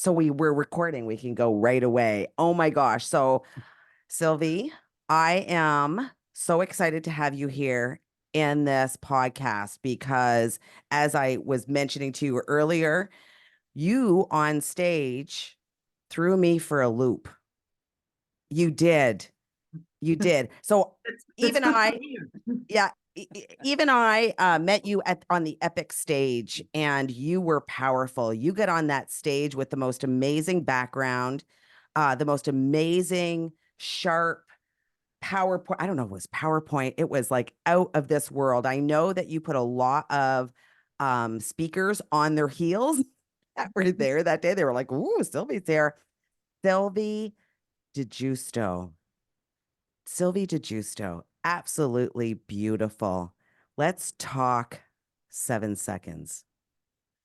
So we're recording. We can go right away. Oh my gosh. So Sylvie, I am so excited to have you here in this podcast because as I was mentioning to you earlier, you on stage threw me for a loop. You did. You did. So That's even good to I, hear. yeah, even I met you on the epic stage and you were powerful. You get on that stage with the most amazing background, the most amazing, sharp PowerPoint. I don't know if it was PowerPoint. It was like out of this world. I know that you put a lot of speakers on their heels that were there that day. They were like, ooh, Sylvie's there. Sylvie di Giusto. Sylvie di Giusto, absolutely beautiful. Let's talk 7 seconds.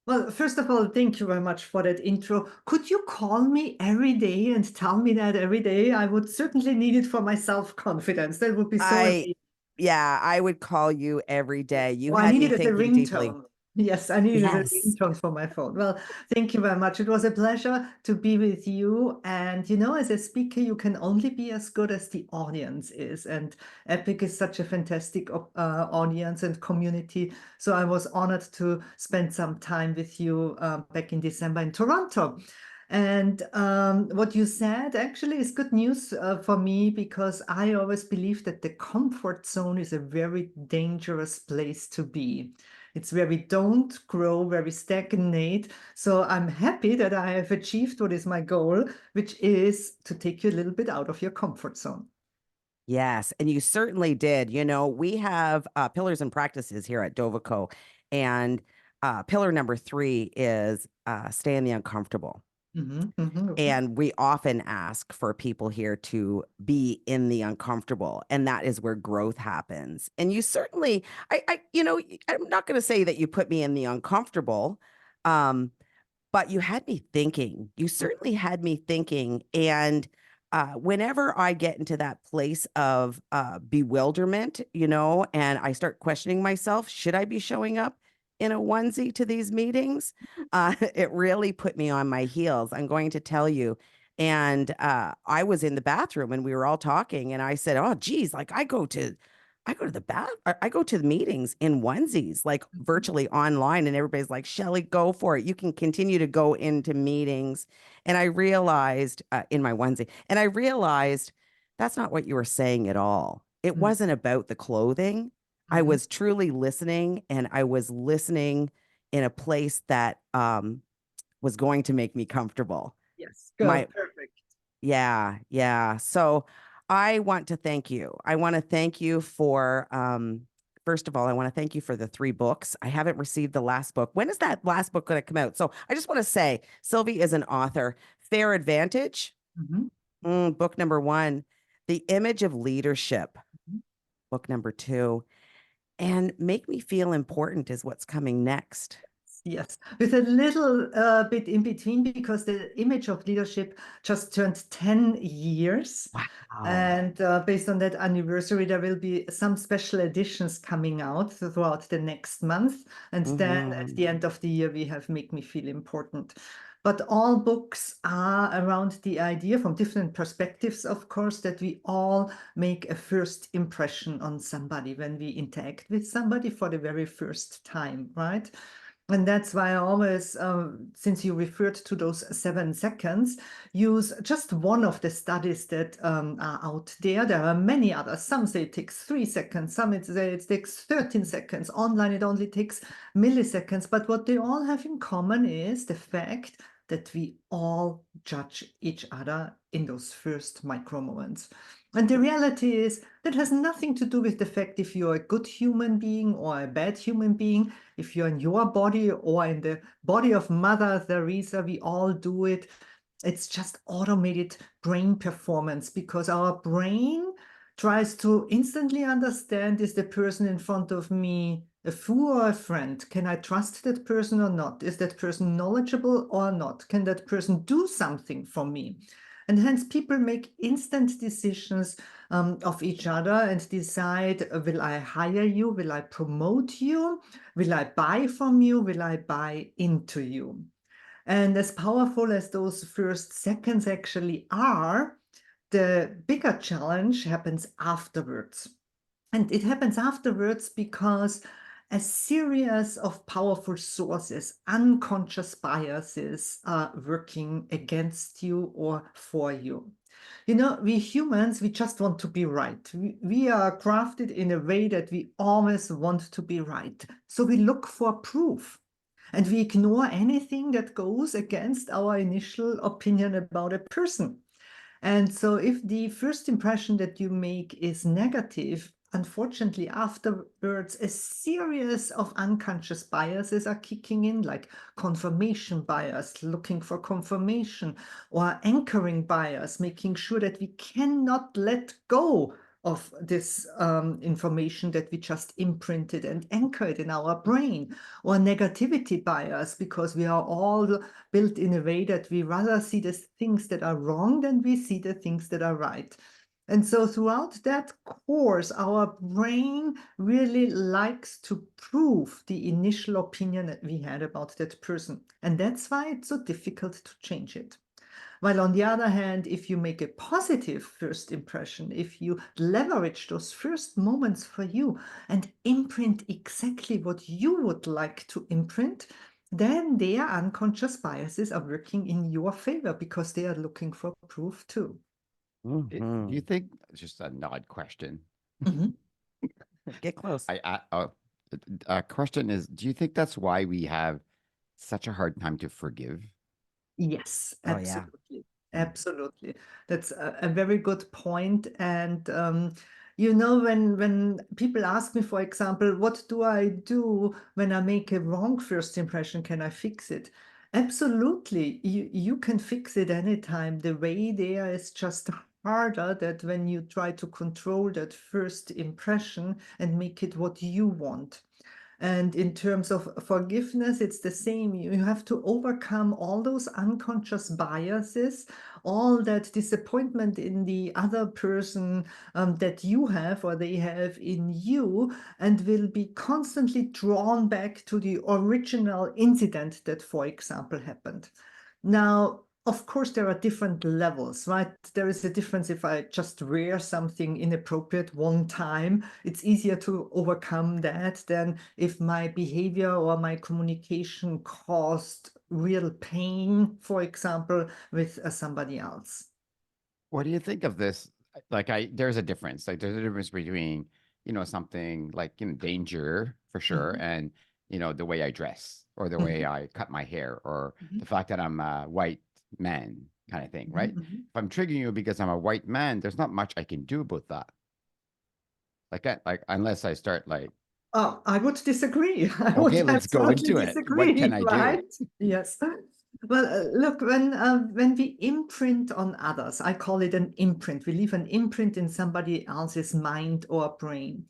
Well, first of all, thank you very much for that intro. Could you call me every day and tell me that every day? I would certainly need it for my self-confidence. That would be so I, amazing. yeah, I would call you every day. You Oh, I had need me it as a thinking deeply. ringtone. Yes, I need it as a Yes. ringtone for my phone. Well, thank you very much. It was a pleasure to be with you. And as a speaker, you can only be as good as the audience is. And Epic is such a fantastic audience and community. So I was honored to spend some time with you back in December in Toronto. And what you said actually is good news for me because I always believe that the comfort zone is a very dangerous place to be. It's where we don't grow, where we stagnate. So I'm happy that I have achieved what is my goal, which is to take you a little bit out of your comfort zone. Yes. And you certainly did. You know, we have pillars and practices here at Dovico. And pillar number 3 is stay in the uncomfortable. Okay. And we often ask for people here to be in the uncomfortable, and that is where growth happens. And you certainly, I'm not going to say that you put me in the uncomfortable, um, but you had me thinking. You certainly had me thinking. And whenever I get into that place of bewilderment, and I start questioning myself, should I be showing up in a onesie to these meetings? It really put me on my heels. I'm going to tell you. And I was in the bathroom and we were all talking, and I said, "Oh, geez, like I go to the I go to the meetings in onesies, like virtually online, and everybody's like, Shelley, go for it. You can continue to go into meetings." And I realized in my onesie, and I realized that's not what you were saying at all. It wasn't about the clothing. I Mhm. was truly listening, and I was listening in a place that was going to make me comfortable. Yes, My good, perfect. Yeah, yeah. So I want to thank you. I want to thank you for, first of all, I want to thank you for the 3 books. I haven't received the last book. When is that last book going to come out? So I just want to say, Sylvie is an author. Fair Advantage, Mhm. book number 1. The Image of Leadership, book number 2. And Make Me Feel Important is what's coming next. Yes, with a little bit in between because the image of leadership just turned 10 years. Wow. And based on that anniversary, there will be some special editions coming out throughout the next month. And then at Mhm. the end of the year, we have Make Me Feel Important. But all books are around the idea from different perspectives, of course, that we all make a first impression on somebody when we interact with somebody for the very first time, right? And that's why I always, since you referred to those 7 seconds, use just one of the studies that are out there. There are many others. Some say it takes 3 seconds. Some say it takes 13 seconds. Online, it only takes milliseconds. But what they all have in common is the fact that we all judge each other in those first micro moments. And the reality is that has nothing to do with the fact if you're a good human being or a bad human being. If you're in your body or in the body of Mother Teresa, we all do it. It's just automated brain performance because our brain tries to instantly understand, is the person in front of me a fool or a friend? Can I trust that person or not? Is that person knowledgeable or not? Can that person do something for me? And hence people make instant decisions of each other and decide, will I hire you? Will I promote you? Will I buy from you? Will I buy into you? And as powerful as those first seconds actually are, the bigger challenge happens afterwards. And it happens afterwards because a series of powerful sources, unconscious biases, are working against you or for you. You know, we humans, we just want to be right. We are crafted in a way that we always want to be right. So we look for proof. And we ignore anything that goes against our initial opinion about a person. And so if the first impression that you make is negative, unfortunately, afterwards, a series of unconscious biases are kicking in, like confirmation bias, looking for confirmation, or anchoring bias, making sure that we cannot let go of this information that we just imprinted and anchored in our brain, or negativity bias, because we are all built in a way that we rather see the things that are wrong than we see the things that are right. And so throughout that course, our brain really likes to prove the initial opinion that we had about that person. And that's why it's so difficult to change it. While on the other hand, if you make a positive first impression, if you leverage those first moments for you and imprint exactly what you would like to imprint, then their unconscious biases are working in your favor because they are looking for proof too. Do you think, just an odd question? Mhm. Get close. Question is, do you think that's why we have such a hard time to forgive? Yes, Oh, yeah. absolutely. Mm. Absolutely. That's a very good point. And you know, when people ask me, for example, what do I do when I make a wrong first impression? Can I fix it? Absolutely. You can fix it anytime. The way there is just harder that when you try to control that first impression and make it what you want. And in terms of forgiveness, it's the same. You have to overcome all those unconscious biases, all that disappointment in the other person that you have or they have in you, and will be constantly drawn back to the original incident that, for example, happened. Now, of course, there are different levels, right? There is a difference if I just wear something inappropriate one time. It's easier to overcome that than if my behavior or my communication caused real pain, for example, with somebody else. What do you think of this? There's a difference. Like, there's a difference between, something like, danger for sure, Mhm, and, the way I dress or the way mhm, I cut my hair or mhm, the fact that I'm a white man kind of thing, mhm, right? mhm. If I'm triggering you because I'm a white man, there's not much I can do about that. Like, unless I start like, Oh, I would disagree. I okay, would let's go absolutely into it. What can disagree, I do? right? Yes. Well, look, when we imprint on others, I call it an imprint. We leave an imprint in somebody else's mind or brain.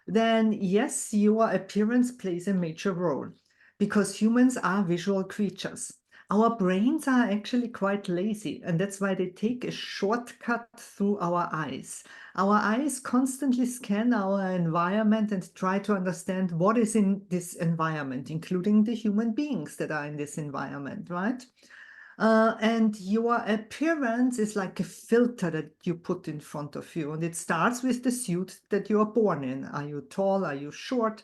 Then yes, your appearance plays a major role because humans are visual creatures. Our brains are actually quite lazy, and that's why they take a shortcut through our eyes. Our eyes constantly scan our environment and try to understand what is in this environment, including the human beings that are in this environment, right? And your appearance is like a filter that you put in front of you. And it starts with the suit that you are born in. Are you tall? Are you short?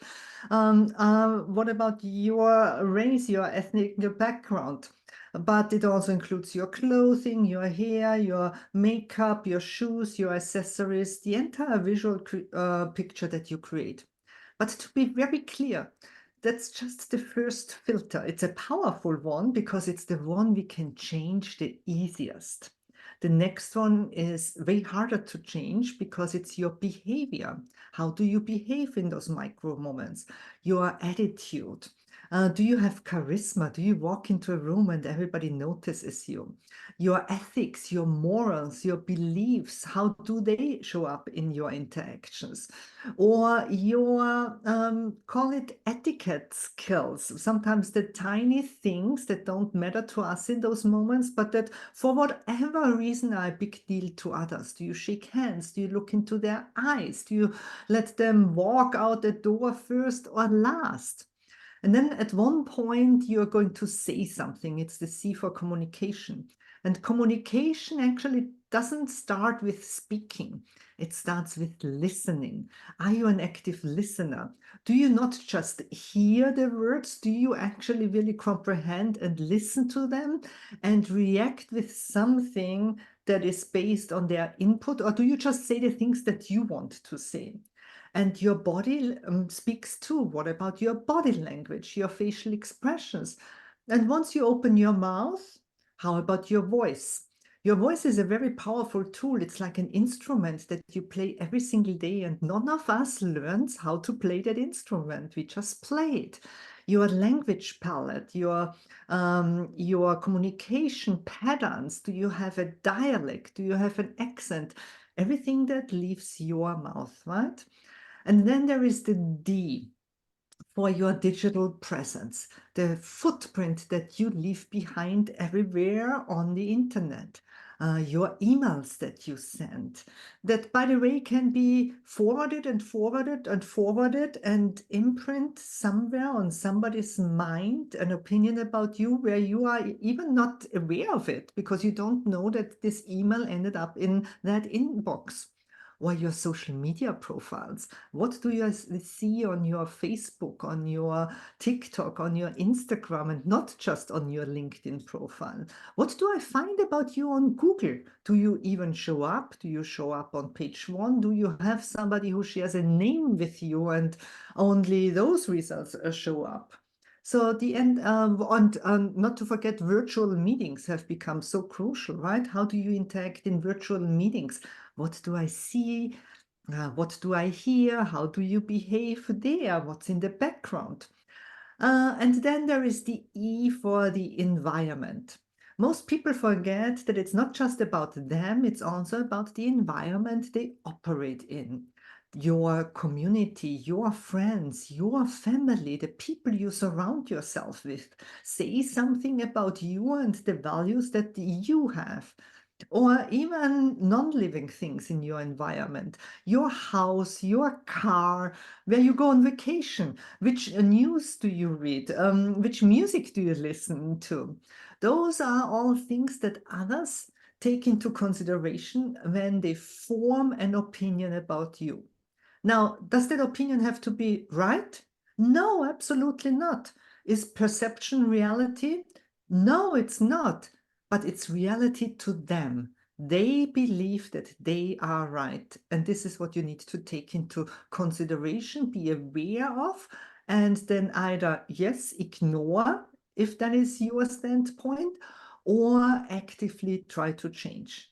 What about your race, your ethnic, your background? But it also includes your clothing, your hair, your makeup, your shoes, your accessories, the entire visual picture that you create. But to be very clear, that's just the first filter. It's a powerful one because it's the one we can change the easiest. The next one is way harder to change because it's your behavior. How do you behave in those micro moments? Your attitude. Do you have charisma? Do you walk into a room and everybody notices you? Your ethics, your morals, your beliefs, how do they show up in your interactions? Or your call it etiquette skills, sometimes the tiny things that don't matter to us in those moments, but that for whatever reason are a big deal to others. Do you shake hands? Do you look into their eyes? Do you let them walk out the door first or last? And then at one point, you're going to say something. It's the C for communication. And communication actually doesn't start with speaking. It starts with listening. Are you an active listener? Do you not just hear the words? Do you actually really comprehend and listen to them and react with something that is based on their input? Or do you just say the things that you want to say? And your body speaks too. What about your body language, your facial expressions? And once you open your mouth, how about your voice? Your voice is a very powerful tool. It's like an instrument that you play every single day, and none of us learns how to play that instrument. We just play it. Your language palette, your communication patterns. Do you have a dialect? Do you have an accent? Everything that leaves your mouth, right? And then there is the D for your digital presence, the footprint that you leave behind everywhere on the internet, your emails that you send, that, by the way, can be forwarded and forwarded and forwarded and imprint somewhere on somebody's mind an opinion about you where you are even not aware of it because you don't know that this email ended up in that inbox. Or your social media profiles. What do you see on your Facebook, on your TikTok, on your Instagram, and not just on your LinkedIn profile? What do I find about you on Google? Do you even show up? Do you show up on page one? Do you have somebody who shares a name with you and only those results show up? So the end, and not to forget, virtual meetings have become so crucial, right? How do you interact in virtual meetings? What do I see? What do I hear? How do you behave there? What's in the background? And then there is the E for the environment. Most people forget that it's not just about them, it's also about the environment they operate in. Your community, your friends, your family, the people you surround yourself with say something about you and the values that you have. Or even non-living things in your environment, your house, your car, where you go on vacation, which news do you read, which music do you listen to? Those are all things that others take into consideration when they form an opinion about you. Now, does that opinion have to be right? No, absolutely not. Is perception reality? No, it's not, but it's reality to them. They believe that they are right. And this is what you need to take into consideration, be aware of, and then either, yes, ignore if that is your standpoint, or actively try to change.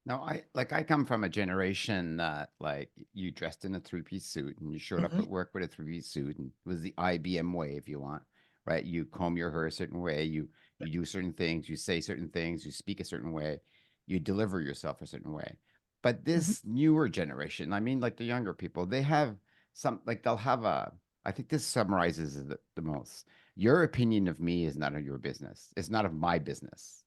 Now, I come from a generation that like you dressed in a three-piece suit and you showed up at work with a three-piece suit, and it was the IBM way, if you want, right? You comb your hair a certain way, you do certain things, you say certain things, you speak a certain way, you deliver yourself a certain way. But this newer generation, I mean, like the younger people, they have some, like they'll have a, I think this summarizes it the most. Your opinion of me is none of your business. It's not of my business.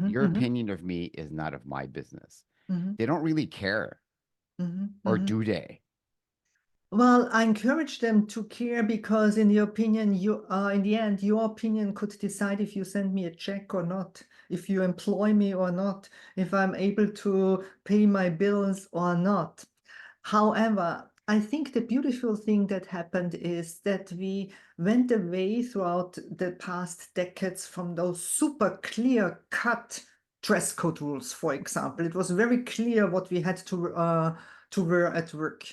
Your opinion of me is not of my business. They don't really care, or do they? Well, I encourage them to care because, in the opinion, in the end, your opinion could decide if you send me a check or not, if you employ me or not, if I'm able to pay my bills or not. However, I think the beautiful thing that happened is that we went away throughout the past decades from those super clear-cut dress code rules, for example. It was very clear what we had to wear at work.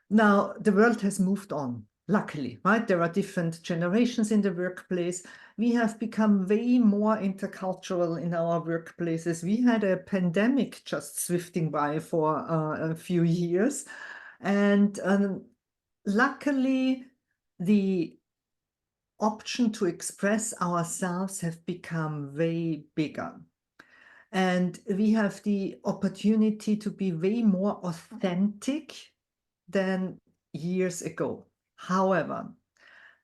Now, the world has moved on, luckily, right? There are different generations in the workplace. We have become way more intercultural in our workplaces. We had a pandemic just swifting by for a few years. And luckily, the option to express ourselves have become way bigger. And we have the opportunity to be way more authentic than years ago. However,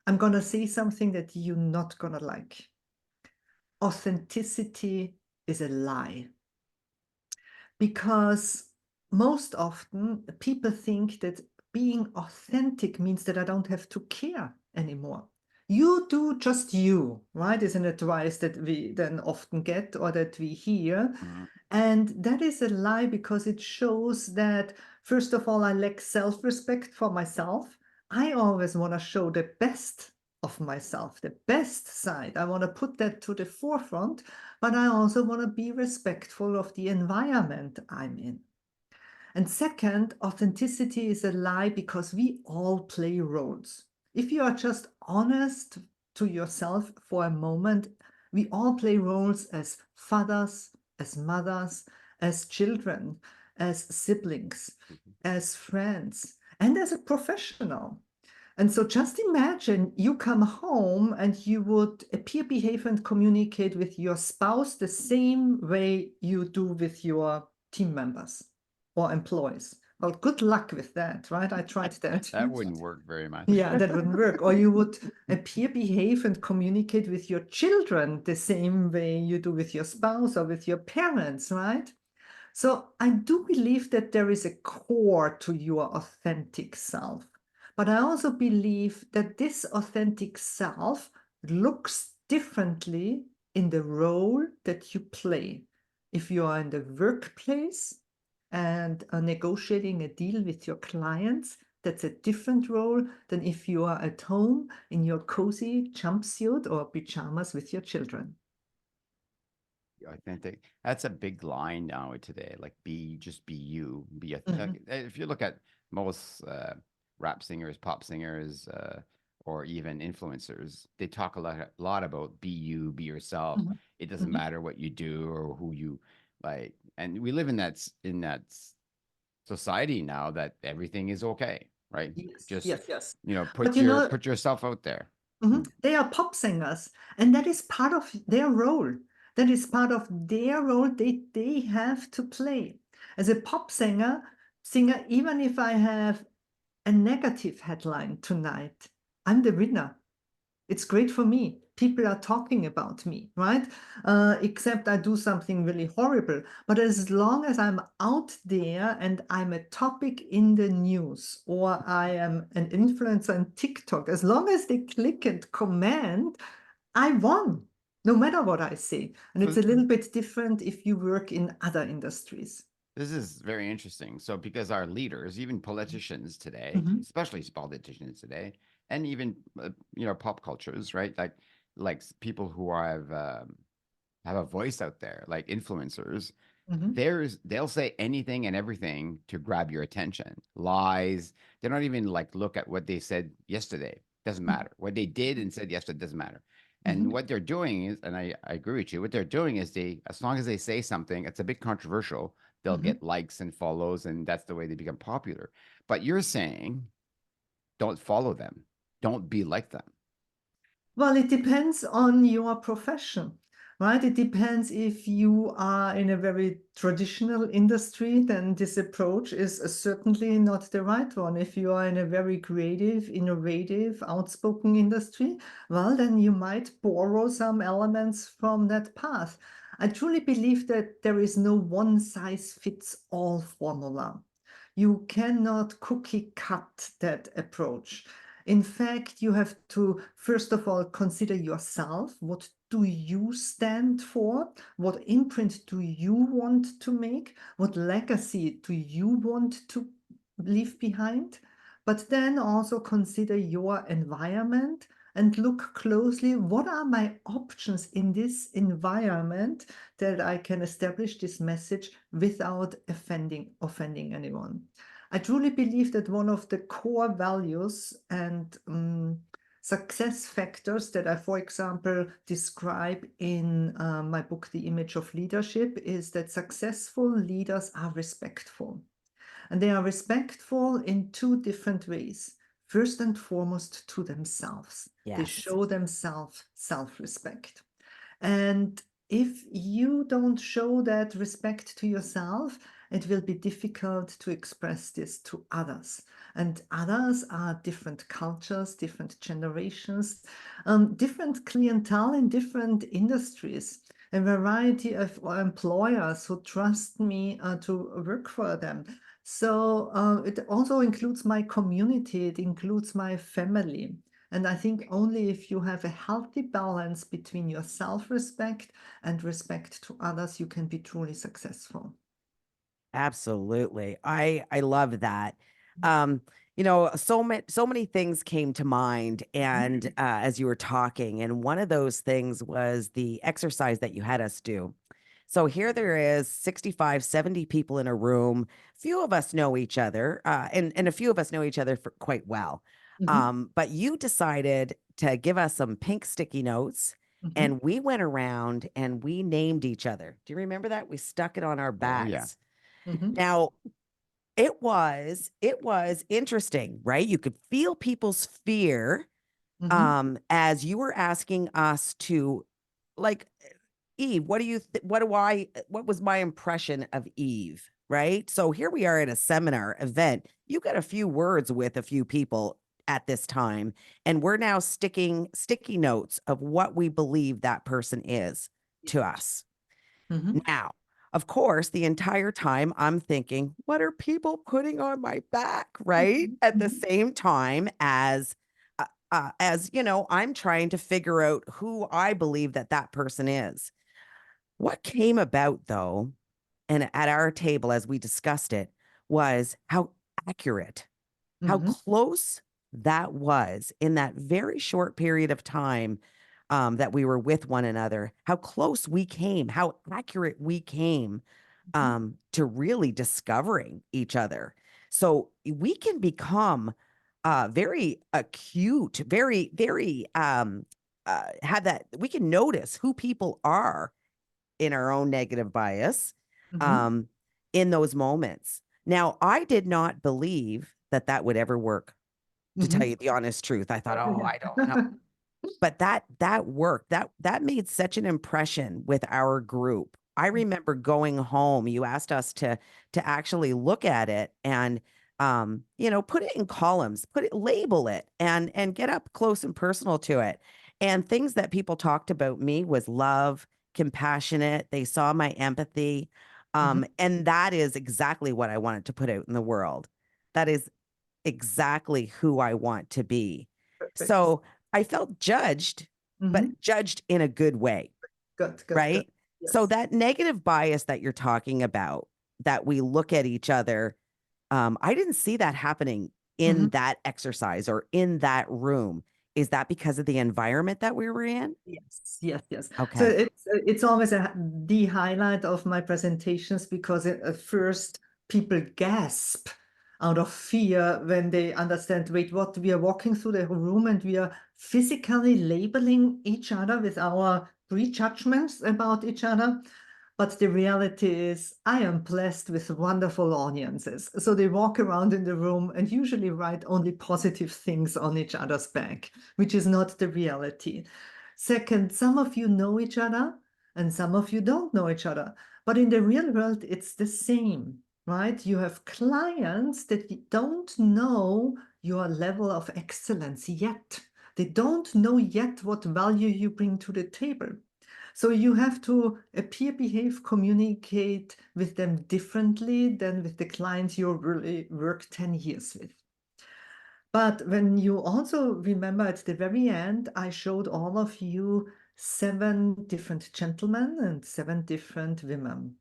I'm going to say something that you're not going to like. Authenticity is a lie. Because most often people think that being authentic means that I don't have to care anymore. You do just you, right? Is an advice that we then often get or that we hear. Mhm. And that is a lie because it shows that, first of all, I lack self-respect for myself. I always want to show the best of myself, the best side. I want to put that to the forefront, but I also want to be respectful of the environment I'm in. And second, authenticity is a lie because we all play roles. If you are just honest to yourself for a moment, we all play roles as fathers, as mothers, as children, as siblings, as friends, and as a professional. And so just imagine you come home and you would appear, behave, and communicate with your spouse the same way you do with your team members or employees. Well, good luck with that, right? I tried that. That wouldn't work very much. Yeah, that wouldn't work. Or you would appear, behave, and communicate with your children the same way you do with your spouse or with your parents, right? So I do believe that there is a core to your authentic self. But I also believe that this authentic self looks differently in the role that you play. If you are in the workplace and are negotiating a deal with your clients, that's a different role than if you are at home in your cozy jumpsuit or pajamas with your children. Authentic. That's a big line now today. Like, just be you. Mhm. If you look at most rap singers, pop singers, or even influencers, they talk a lot about be you, be yourself. Mhm. It doesn't Mhm. matter what you do or who you like. And we live in that society now that everything is okay, right? Yes, Just, yes, yes. But put you know, put yourself out there. they are pop singers, and that is part of their role. That is part of their role they have to play. As a pop singer, even if I have a negative headline tonight, I'm the winner. It's great for me. People are talking about me, right? Except I do something really horrible. But as long as I'm out there and I'm a topic in the news or I am an influencer on TikTok, as long as they click and comment, I won, no matter what I say. And it's So a little bit different if you work in other industries. this is very interesting. So, because our leaders, even politicians today, Mhm. especially politicians today, and even pop cultures, right? People who have a voice out there, like influencers. Mhm. They'll say anything and everything to grab your attention. Lies. They don't even like look at what they said yesterday. Doesn't matter. What they did and said yesterday doesn't matter. And Mhm. what they're doing is, and I agree with you, what they're doing is as long as they say something, it's a bit controversial, they'll Mhm. get likes and follows, and that's the way they become popular. But you're saying, don't follow them. Don't be like them. Well, it depends on your profession, right? It depends if you are in a very traditional industry, then this approach is certainly not the right one. If you are in a very creative, innovative, outspoken industry, well, then you might borrow some elements from that path. I truly believe that there is no one size fits all formula. You cannot cookie cut that approach. In fact, you have to, first of all, consider yourself. What do you stand for? What imprint do you want to make? What legacy do you want to leave behind? But then also consider your environment and look closely. What are my options in this environment that I can establish this message without offending anyone? I truly believe that one of the core values and success factors that I, for example, describe in my book, The Image of Leadership, is that successful leaders are respectful. And they are respectful in two different ways. First and foremost, to themselves. They Yes. show themselves self-respect. And if you don't show that respect to yourself, it will be difficult to express this to others. And others are different cultures, different generations, different clientele in different industries, a variety of employers who trust me to work for them. So it also includes my community, it includes my family. And I think only if you have a healthy balance between your self-respect and respect to others, you can be truly successful. Absolutely. I love that. Um, you know, so many things came to mind and as you were talking, and one of those things was the exercise that you had us do. So here there is 65, 70 people in a room. Few of us know each other, and a few of us know each other for quite well. Mhm, But you decided to give us some pink sticky notes, mhm, and we went around and we named each other. Do you remember that? We stuck it on our Oh yeah. bags. mhm, Now, it was interesting, right? You could feel people's fear mhm, as you were asking us to, like, Eve, what was my impression of Eve, right? So here we are at a seminar event. You got a few words with a few people at this time, and we're now sticking sticky notes of what we believe that person is to us. mhm, Now, of course, the entire time I'm thinking, what are people putting on my back, right? mhm, At the mhm, same time as you know, I'm trying to figure out who I believe that that person is. What came about though, and at our table as we discussed it, was how accurate, how mhm, close that was in that very short period of time that we were with one another, how close we came, how accurate we came mhm, to really discovering each other. So we can become very acute, very have that, we can notice who people are in our own negative bias mhm. um, in those moments. Now, I did not believe that that would ever work, to tell Mhm. you the honest truth. I thought, oh, I don't know. Yeah. But that worked. That made such an impression with our group. I remember going home, you asked us to actually look at it and you know, put it in columns, put it label it and get up close and personal to it. And things that people talked about me was love, compassionate. They saw my empathy. Mhm. And that is exactly what I wanted to put out in the world. That is exactly who I want to be. Perfect. So I felt judged, but Mhm. judged in a good way, Good, good, good. right? So Yes. that negative bias that you're talking about, that we look at each other, I didn't see that happening in Mhm. that exercise or in that room. Is that because of the environment that we were in? Yes, yes, yes. So Okay. it's always the highlight of my presentations because at first people gasp out of fear when they understand, wait, what we are walking through the room and we are physically labeling each other with our prejudgments about each other. But the reality is, I am blessed with wonderful audiences. So they walk around in the room and usually write only positive things on each other's back, which is not the reality. Second, some of you know each other and some of you don't know each other. But in the real world, it's the same, right? You have clients that don't know your level of excellence yet. They don't know yet what value you bring to the table. So you have to appear, behave, communicate with them differently than with the clients you really work 10 years with. But when you also remember at the very end, I showed all of you 7 different gentlemen and 7 different women.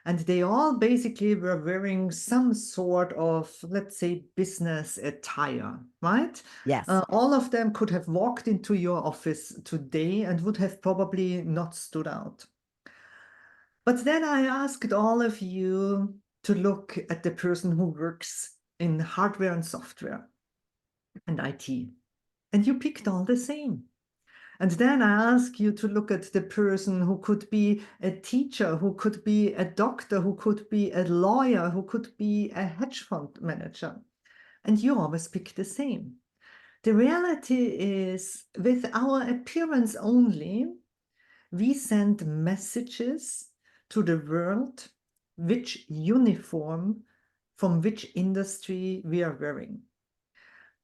And they all basically were wearing some sort of, let's say, business attire, right? Yes. All of them could have walked into your office today and would have probably not stood out. But then I asked all of you to look at the person who works in hardware and software and IT. And you picked all the same. And then I ask you to look at the person who could be a teacher, who could be a doctor, who could be a lawyer, who could be a hedge fund manager. And you always pick the same. The reality is, with our appearance only, we send messages to the world which uniform from which industry we are wearing.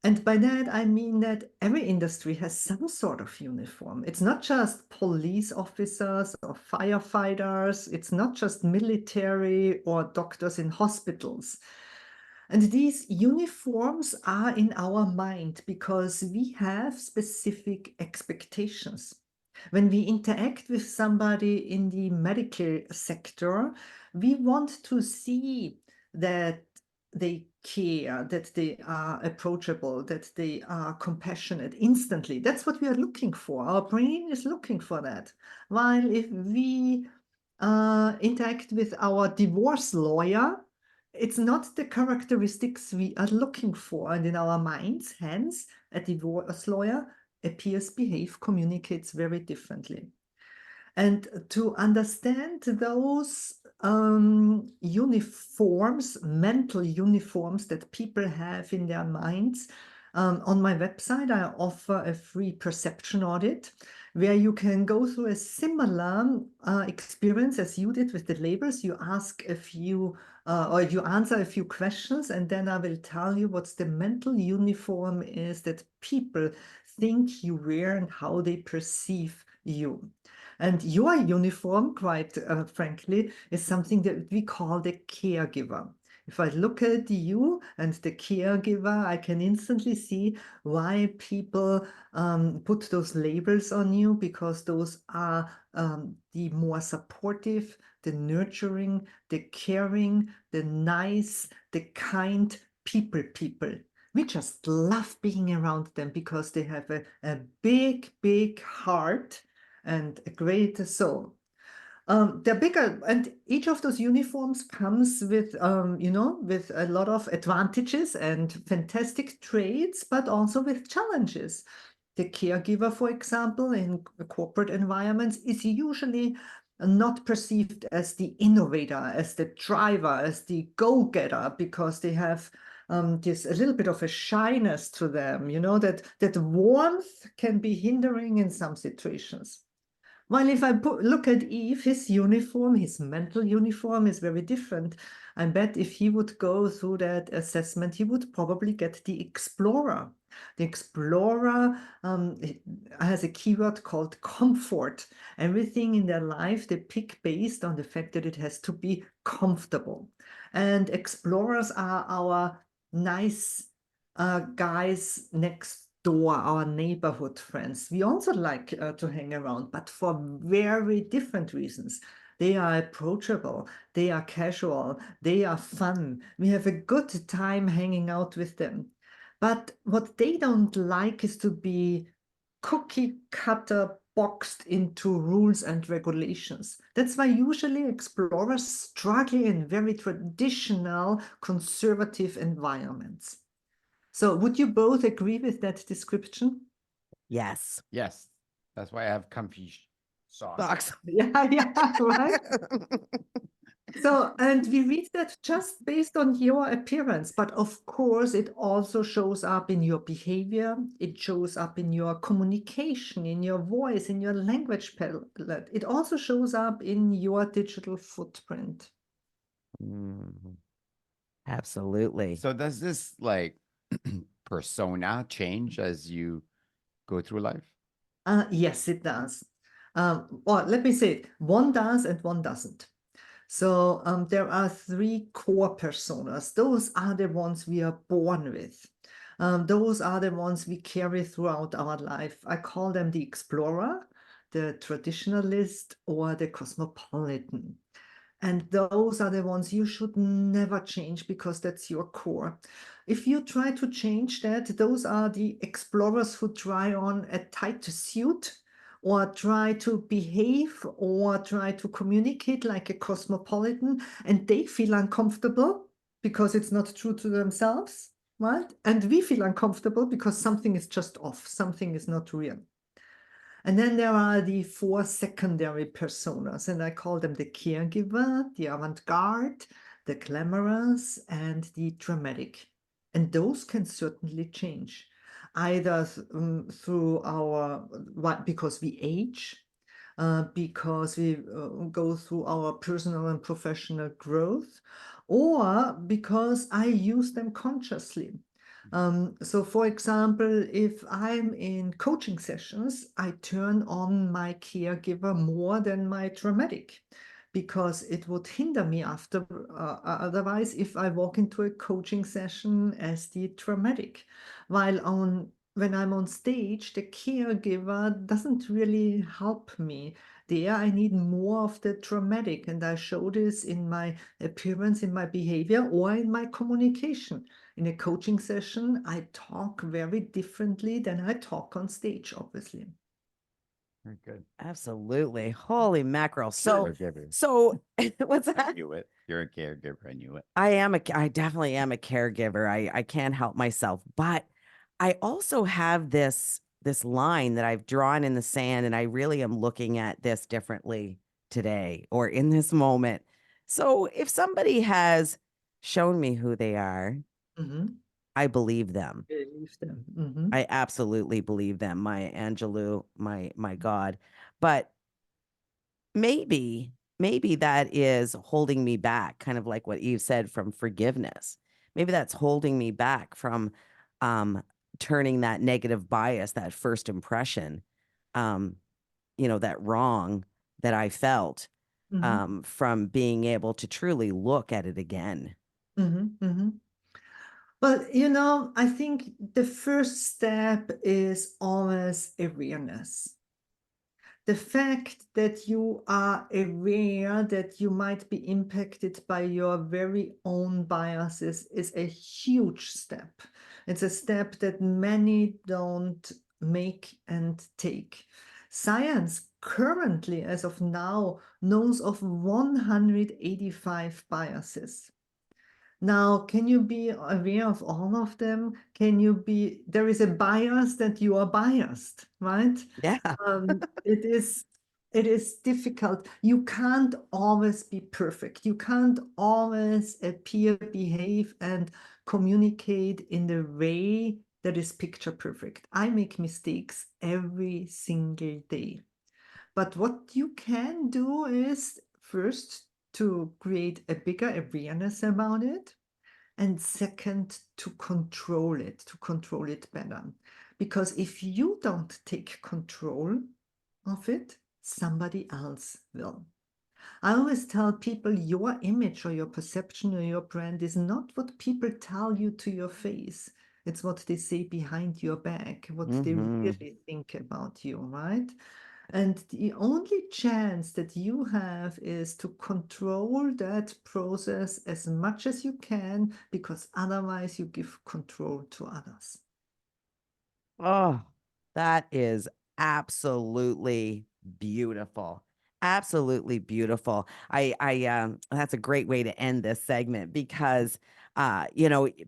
And by that, I mean that every industry has some sort of uniform. It's not just police officers or firefighters. It's not just military or doctors in hospitals. And these uniforms are in our mind because we have specific expectations. When we interact with somebody in the medical sector, we want to see that they care, that they are approachable, that they are compassionate instantly. That's what we are looking for. Our brain is looking for that. While if we interact with our divorce lawyer, it's not the characteristics we are looking for. And in our minds, hence, a divorce lawyer appears, behave, communicates very differently. And to understand those uniforms, mental uniforms that people have in their minds, on my website, I offer a free perception audit where you can go through a similar experience as you did with the labels. You ask a few or you answer a few questions, and then I will tell you what's the mental uniform is that people think you wear and how they perceive you. And your uniform, quite frankly, is something that we call the caregiver. If I look at you and the caregiver, I can instantly see why people put those labels on you, because those are the more supportive, the nurturing, the caring, the nice, the kind people. We just love being around them because they have a big, big heart and a great soul. They're bigger, and each of those uniforms comes with, with a lot of advantages and fantastic traits, but also with challenges. The caregiver, for example, in corporate environments is usually not perceived as the innovator, as the driver, as the go-getter, because they have this a little bit of a shyness to them, that warmth can be hindering in some situations. Well, if I look at Yves, his uniform, his mental uniform is very different. I bet if he would go through that assessment, he would probably get the explorer. The explorer has a keyword called comfort. Everything in their life they pick based on the fact that it has to be comfortable. And explorers are our nice guys next door, our neighborhood friends. We also like to hang around, but for very different reasons. They are approachable, they are casual, they are fun. We have a good time hanging out with them. But what they don't like is to be cookie cutter boxed into rules and regulations. That's why usually explorers struggle in very traditional conservative environments. So would you both agree with that description? Yes. Yes. That's why I have comfy socks. Box. Yeah, right. So, and we read that just based on your appearance, but of course it also shows up in your behavior, it shows up in your communication, in your voice, in your language palette. It also shows up in your digital footprint. Absolutely. So does this like persona change as you go through life? Yes, it does. Or let me say it, one does and one doesn't. So there are three core personas. Those are the ones we are born with. Those are the ones we carry throughout our life. I call them the explorer, the traditionalist, or the cosmopolitan. And those are the ones you should never change because that's your core. If you try to change that, those are the explorers who try on a tight suit or try to behave or try to communicate like a cosmopolitan, and they feel uncomfortable because it's not true to themselves, right? And we feel uncomfortable because something is just off, something is not real. And then there are the four secondary personas, and I call them the caregiver, the avant-garde, the glamorous, and the dramatic. And those can certainly change, either through because we age, because we go through our personal and professional growth, or because I use them consciously. So for example, if I'm in coaching sessions, I turn on my caregiver more than my dramatic, because it would hinder me after otherwise if I walk into a coaching session as the dramatic. While when I'm on stage, the caregiver doesn't really help me. There, I need more of the dramatic, and I show this in my appearance, in my behavior, or in my communication. In a coaching session, I talk very differently than I talk on stage, obviously. Very good. Absolutely. Holy mackerel. Caregiver. So what's I that? knew it. You're a caregiver. I knew it. I definitely am a caregiver. I can't help myself, but I also have this line that I've drawn in the sand, and I really am looking at this differently today or in this moment. So if somebody has shown me who they are, Mhm. I believe them. Believe them. Mhm. I absolutely believe them. My Angelou, my God. But maybe that is holding me back, kind of like what Eve said, from forgiveness. Maybe that's holding me back from um turning that negative bias, that first impression, um, that wrong that I felt, Mhm. from being able to truly look at it again. Mhm. Mhm. Well, I think the first step is always awareness. The fact that you are aware that you might be impacted by your very own biases is a huge step. It's a step that many don't make and take. Science currently, as of now, knows of 185 biases. Now, can you be aware of all of them? There is a bias that you are biased, right? Yeah. It is difficult. You can't always be perfect. You can't always appear, behave, and communicate in the way that is picture perfect. I make mistakes every single day. But what you can do is first to create a bigger awareness about it, and second, to control it better. Because if you don't take control of it, somebody else will. I always tell people your image or your perception or your brand is not what people tell you to your face. It's what they say behind your back, what they Hmm. really think about you, right? And the only chance that you have is to control that process as much as you can, because otherwise you give control to others. Oh, that is absolutely beautiful. Absolutely beautiful. That's a great way to end this segment because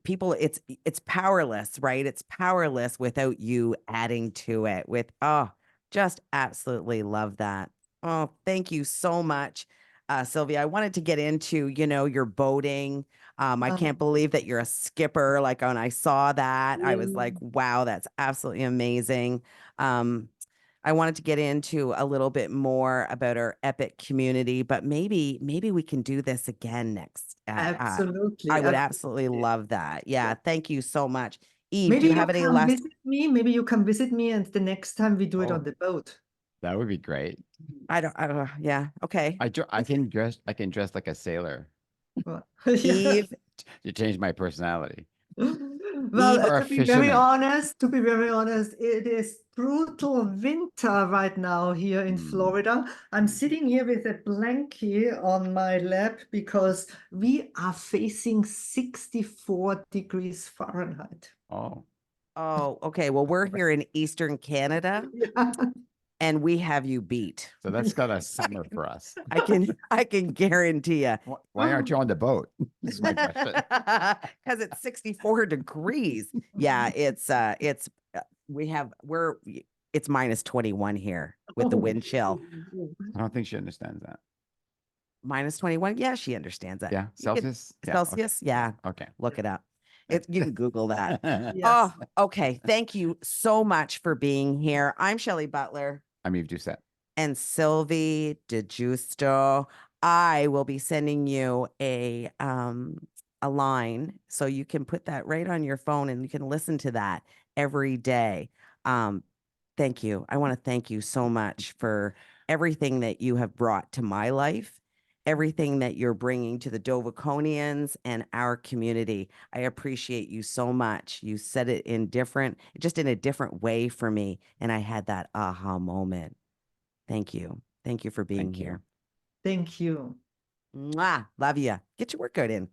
people, it's powerless, right? It's powerless without you adding to it just absolutely love that. Oh, thank you so much. Sylvia, I wanted to get into, your boating. I Um, can't believe that you're a skipper. Like when I saw that, I was like, mm, wow, that's absolutely amazing. Um, I wanted to get into a little bit more about our epic community, but maybe we can do this again next. I Absolutely, would absolutely absolutely. love that. Yeah, Yeah. thank you so much. Eve, do Maybe you you have any come last? visit me. Maybe you come visit me, and the next time we do it on Oh, the boat. that would be great. Yeah, okay. I can dress like a sailor. Well, yeah. Eve, You change my personality. Well, Eve, Or a fisherman. to be very honest, it is brutal winter right now here in Hmm. Florida. I'm sitting here with a blanket on my lap because we are facing 64 degrees Fahrenheit. Oh, oh, okay. Well, we're here in Eastern Canada Yeah. and we have you beat. so that's not a summer for us. I can guarantee you. Why aren't you on the boat? This is my question. Because it's 64 degrees. Yeah, it's minus 21 here with the wind chill. I don't think she understands that. Minus 21. Yeah, she understands that. Yeah, You can Celsius. Yeah, okay. Celsius. Yeah, Okay. look it up. You can Google that. Yes. Oh, okay. Thank you so much for being here. I'm Shelley Butler. I'm Yves Doucet. And Sylvie di Giusto. I will be sending you a line so you can put that right on your phone and you can listen to that every day. Um, thank you. I want to thank you so much for everything that you have brought to my life everything that you're bringing to the Doviconians and our community. I appreciate you so much. You said it just in a different way for me. And I had that aha moment. Thank you. Thank you for being Thank you. here. Thank you. Mwah. Love you. Get your workout in.